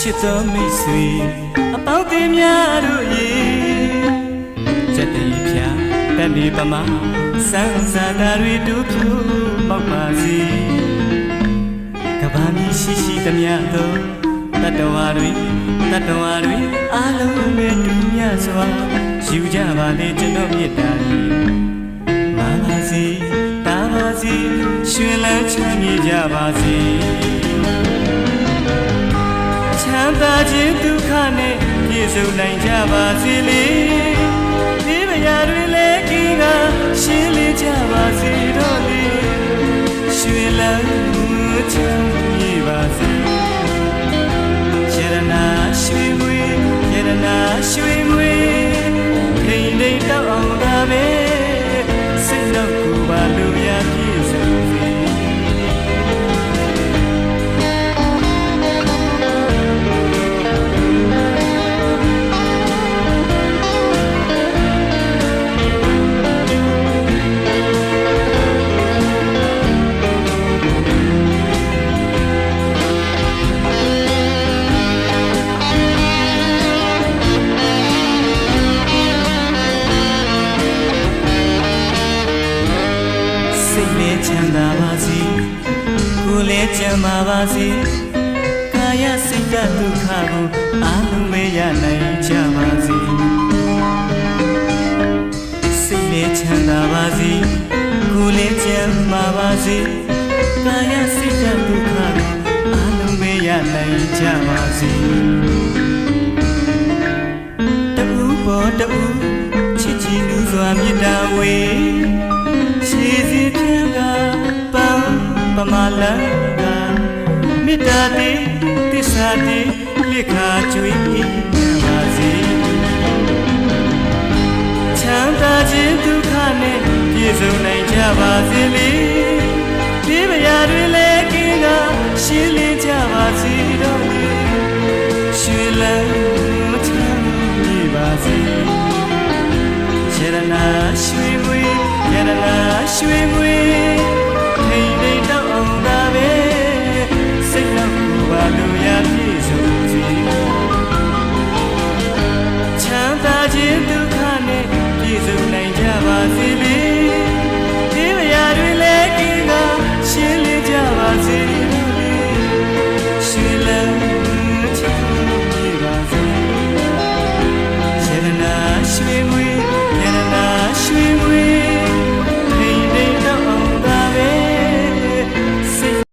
ချစ်တော်မိတ်ဆွေအပေါင်းတင်များတို့ရေစက်တီဖြာတန်ဒီပမာစံစာတာတွေတို့ဖြူပေါက်ပါစေကဘာမီရှိရှိသမျှသောတတ္တဝါတွေအားလုံးနဲ့တူမြတ်စွာယူကြပါလေကျွန်တော်မြတ်တာမာပါစေတာပါစေရွှင်လန်းချမ်းမြေကြပါစေချမ်းသာခြင်းဒုက္ခနဲ့ပြည့်စုံနိုင်ကြပါစေလေဒီမယာတွေလည်းကင်းကရှင်းလင်းကြပါစေတော့လေရွှင်လန်းချမ်းမြေပါစေရတနာရွှေမွေထိန်ထိန်တောက်အောင်သာပဲစိတ်တော့ကိုပါလို့ရပြည့်စုံစေချမ်းသာပါစေကိုယ်လည်းချမ်းသာပါစေကာယစိတ်ဓာတ်ဒုက္ခကိုအားလုံးမရနိုင်ကြပါစေစိတ်လည်းချမ်းသာပါစေကိုယ်လည်းချမ်းသာပါစေကာယစိတ်ဓာတ်ဒုက္ခကိုအားလုံးမရနိုင်ကြပါစေတူပေါ်တူချစ်ချီလူစွာမေတ္တာဝေရှိစီပြန်ကပမာလကမေတ္တာတိသစ္စာတိလက်ခါကျွေးပါစေချမ်းသာခြင်းဒုက္ခနဲ့ပြည့်စုံနိုင်ကြပါစေလေဒီမယာတွေလည်းကင်းကရှင်းလင်းကြပါစေတော့လေရွှေလန်းချမ်းမြေပါစေရတနာရွှေမွေ